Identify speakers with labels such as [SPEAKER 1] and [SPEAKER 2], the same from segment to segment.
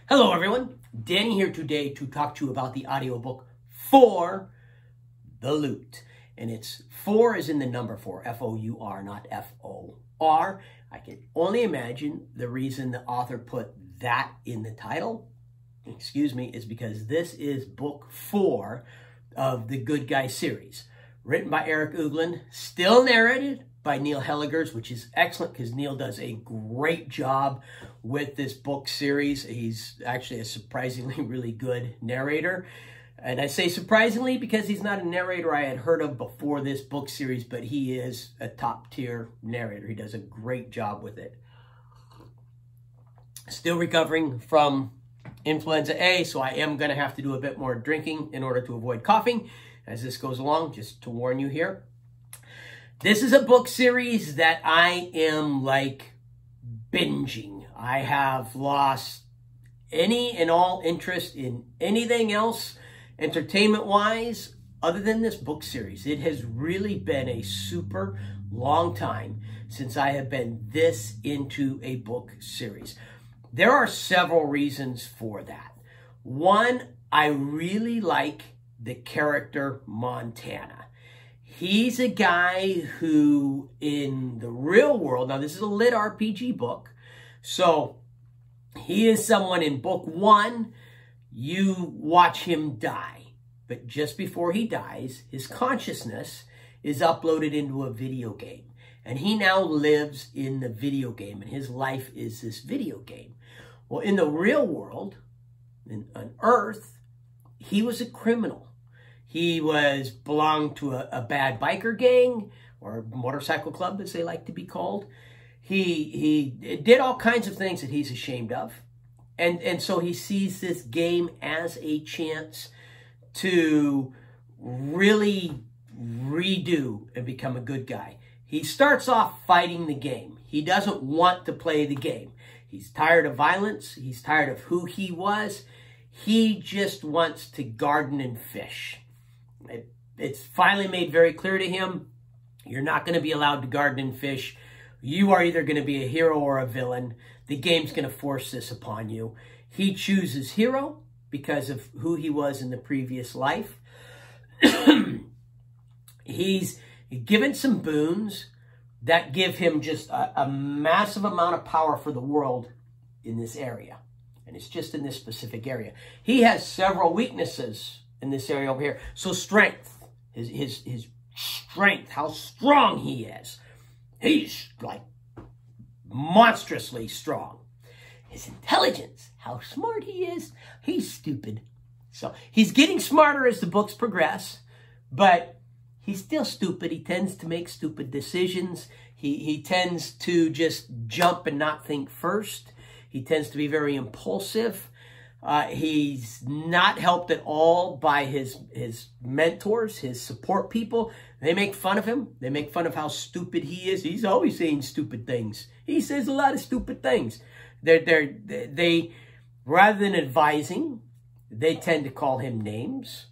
[SPEAKER 1] Hello everyone, Danny here today to talk to you about the audiobook For the Loot. And it's 4 as in the number 4, F-O-U-R, not F-O-R. I can only imagine the reason the author put that in the title, is because this is book 4 of the Good Guy series. Written by Eric Ugland, still narrated by Neil Hellegers, which is excellent because Neil does a great job with this book series. He's actually a surprisingly really good narrator. And I say surprisingly because he's not a narrator I had heard of before this book series, but he is a top-tier narrator. He does a great job with it. Still recovering from influenza A, so I am going to have to do a bit more drinking in order to avoid coughing as this goes along, just to warn you here. This is a book series that I am like binging. I have lost any and all interest in anything else entertainment-wise other than this book series. It has really been a super long time since I have been this into a book series. There are several reasons for that. One, I really like the character Montana. He's a guy who, in the real world, now this is a lit RPG book, so he is someone in book 1, you watch him die. But just before he dies, his consciousness is uploaded into a video game. And he now lives in the video game, and his life is this video game. Well, in the real world, on Earth, he was a criminal. He belonged to a bad biker gang, or motorcycle club, as they like to be called. He did all kinds of things that he's ashamed of. And so he sees this game as a chance to really redo and become a good guy. He starts off fighting the game. He doesn't want to play the game. He's tired of violence. He's tired of who he was. He just wants to garden and fish. It's finally made very clear to him, you're not going to be allowed to garden and fish. You are either going to be a hero or a villain. The game's going to force this upon you. He chooses hero because of who he was in the previous life. He's given some boons that give him just a massive amount of power for the world in this area. And it's just in this specific area. He has several weaknesses in this area over here. So strength, his strength, how strong he is. He's like monstrously strong. His intelligence, how smart he is. He's stupid. So he's getting smarter as the books progress, but he's still stupid. He tends to make stupid decisions. He tends to just jump and not think first. He tends to be very impulsive. He's not helped at all by his mentors, his support people. They make fun of him. They make fun of how stupid he is. He's always saying stupid things. He says a lot of stupid things. They rather than advising, they tend to call him names.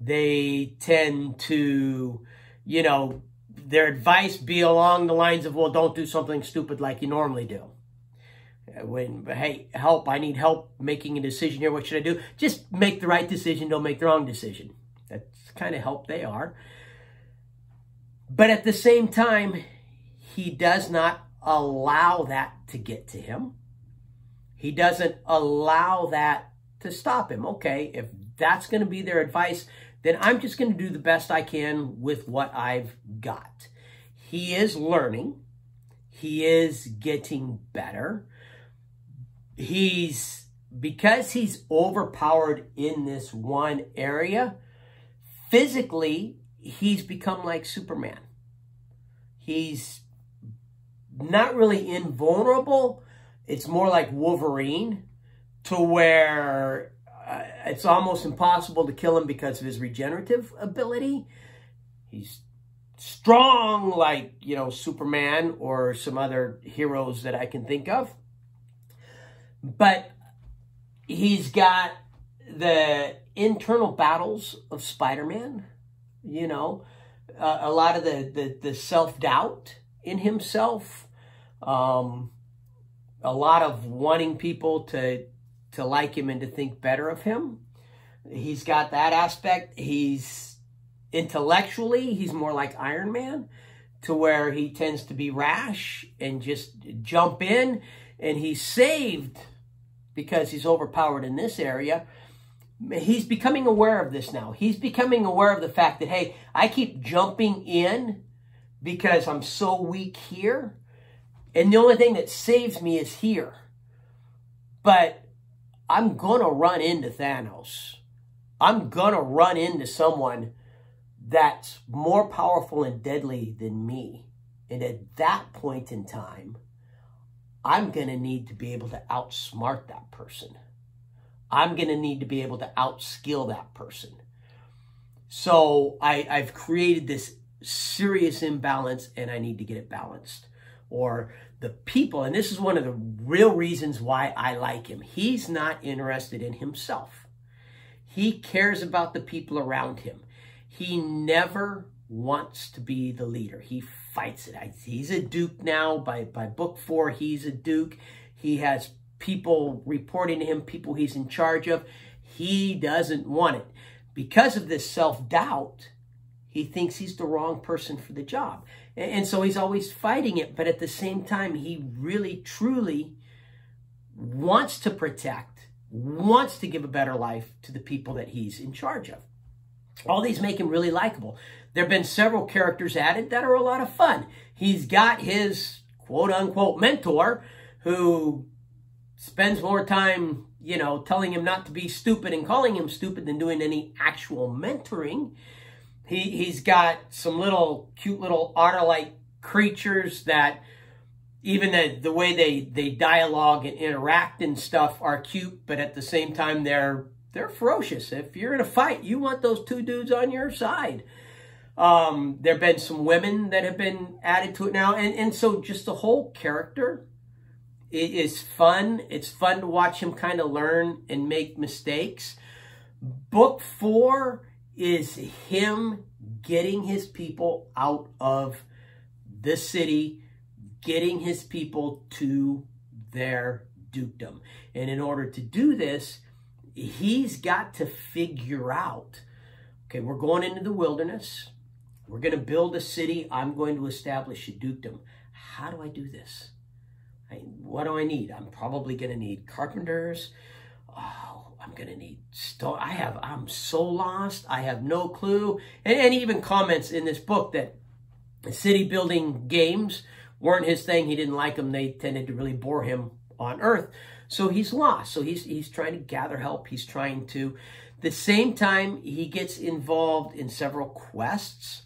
[SPEAKER 1] They tend to, their advice be along the lines of, well, don't do something stupid like you normally do. Hey, help, I need help making a decision here. What should I do? Just make the right decision. Don't make the wrong decision. That's the kind of help they are. But at the same time, he does not allow that to get to him. He doesn't allow that to stop him. Okay, if that's going to be their advice, then I'm just going to do the best I can with what I've got. He is learning. He is getting better. Because he's overpowered in this one area, physically, he's become like Superman. He's not really invulnerable. It's more like Wolverine, to where it's almost impossible to kill him because of his regenerative ability. He's strong like, Superman or some other heroes that I can think of. But he's got the internal battles of Spider-Man, a lot of the self-doubt in himself, a lot of wanting people to to like him and to think better of him. He's got that aspect. He's intellectually, he's more like Iron Man, to where he tends to be rash and just jump in, and he's saved because he's overpowered in this area. He's becoming aware of this now. He's becoming aware of the fact that, hey, I keep jumping in because I'm so weak here, and the only thing that saves me is here. But I'm going to run into Thanos. I'm going to run into someone that's more powerful and deadly than me. And at that point in time, I'm going to need to be able to outsmart that person. I'm going to need to be able to outskill that person. So I've created this serious imbalance, and I need to get it balanced. Or the people, and this is one of the real reasons why I like him. He's not interested in himself. He cares about the people around him. He never wants to be the leader. He fights it. He's a Duke now. By book 4, he's a Duke. He has people reporting to him, people he's in charge of. He doesn't want it. Because of this self-doubt, he thinks he's the wrong person for the job. And so he's always fighting it. But at the same time, he really, truly wants to protect, wants to give a better life to the people that he's in charge of. All these make him really likable. There have been several characters added that are a lot of fun. He's got his quote-unquote mentor who spends more time, you know, telling him not to be stupid and calling him stupid than doing any actual mentoring. He's got some little cute little otter-like creatures that even the way they dialogue and interact and stuff are cute, but at the same time they're ferocious. If you're in a fight, you want those two dudes on your side. There have been some women that have been added to it now. And so just the whole character is fun. It's fun to watch him kind of learn and make mistakes. Book 4 is him getting his people out of the city, getting his people to their dukedom. And in order to do this, he's got to figure out, okay, we're going into the wilderness. We're going to build a city. I'm going to establish a dukedom. How do I do this? What do I need? I'm probably going to need carpenters. Oh, I'm going to need stone. I'm so lost. I have no clue. And he even comments in this book that city building games weren't his thing. He didn't like them. They tended to really bore him on Earth. So he's lost. So he's trying to gather help. He's trying to, at the same time, he gets involved in several quests.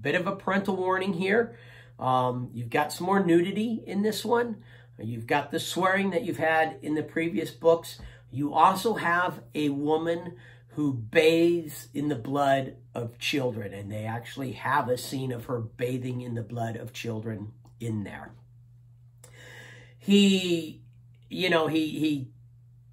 [SPEAKER 1] Bit of a parental warning here. You've got some more nudity in this one. You've got the swearing that you've had in the previous books. You also have a woman who bathes in the blood of children, and they actually have a scene of her bathing in the blood of children in there. He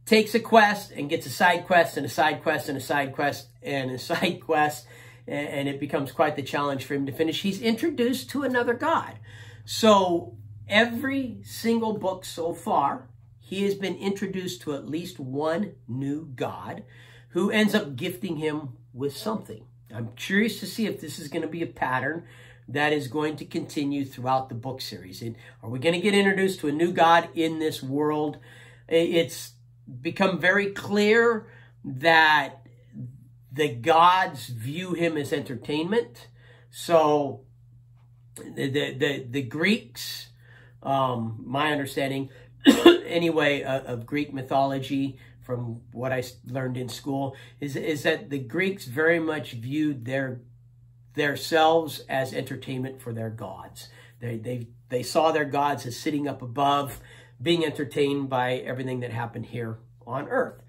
[SPEAKER 1] takes a quest and gets a side quest and a side quest and a side quest and a side quest, and it becomes quite the challenge for him to finish. He's introduced to another god. So every single book so far, he has been introduced to at least one new god who ends up gifting him with something. I'm curious to see if this is going to be a pattern that is going to continue throughout the book series. Are we going to get introduced to a new god in this world? It's become very clear that the gods view him as entertainment. So the Greeks, my understanding anyway of Greek mythology, from what I learned in school, is that the Greeks very much viewed themselves as entertainment for their gods. They saw their gods as sitting up above, being entertained by everything that happened here on Earth.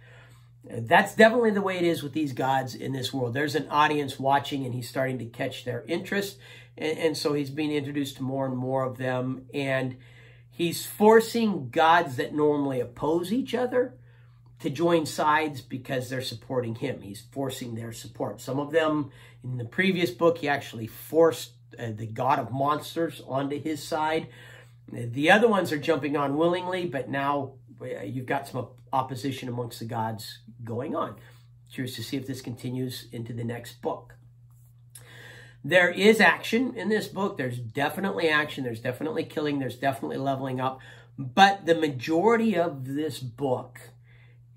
[SPEAKER 1] That's definitely the way it is with these gods in this world. There's an audience watching, and he's starting to catch their interest. And so he's being introduced to more and more of them. And he's forcing gods that normally oppose each other to join sides because they're supporting him. He's forcing their support. Some of them, in the previous book, he actually forced the god of monsters onto his side. The other ones are jumping on willingly, but now you've got some opposition amongst the gods going on. Curious to see if this continues into the next book. There is action in this book. There's definitely action. There's definitely killing. There's definitely leveling up. But the majority of this book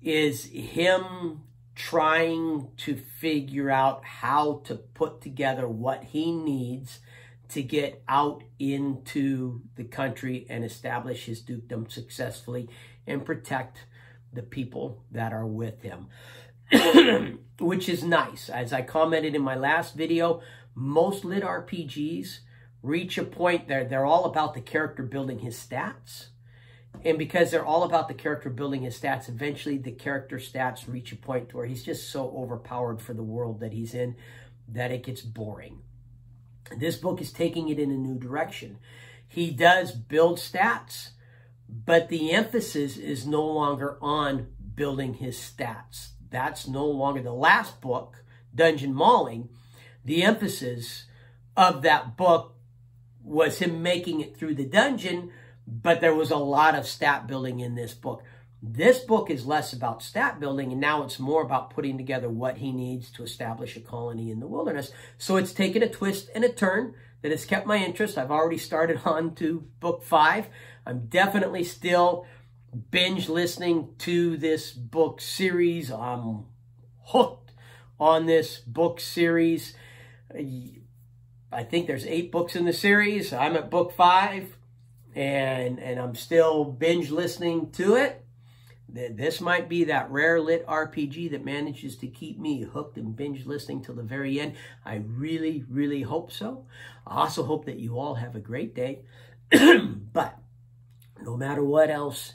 [SPEAKER 1] is him trying to figure out how to put together what he needs to get out into the country and establish his dukedom successfully and protect the people that are with him, which is nice. As I commented in my last video, most lit RPGs reach a point that they're all about the character building his stats. And because they're all about the character building his stats, eventually the character stats reach a point where he's just so overpowered for the world that he's in that it gets boring. This book is taking it in a new direction. He does build stats, but the emphasis is no longer on building his stats. That's no longer the last book, Dungeon Mauling. The emphasis of that book was him making it through the dungeon, but there was a lot of stat building in this book. This book is less about stat building, and now it's more about putting together what he needs to establish a colony in the wilderness. So it's taken a twist and a turn that has kept my interest. I've already started on to book 5. I'm definitely still binge listening to this book series. I'm hooked on this book series. I think there's 8 books in the series. I'm at book 5, and I'm still binge listening to it. This might be that rare lit RPG that manages to keep me hooked and binge listening till the very end. I really, really hope so. I also hope that you all have a great day. But no matter what else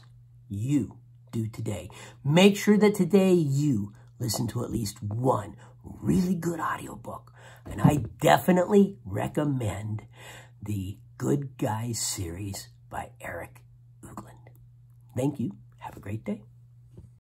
[SPEAKER 1] you do today, make sure that today you listen to at least one really good audiobook. And I definitely recommend the Good Guys series by Eric Ugland. Thank you. Have a great day.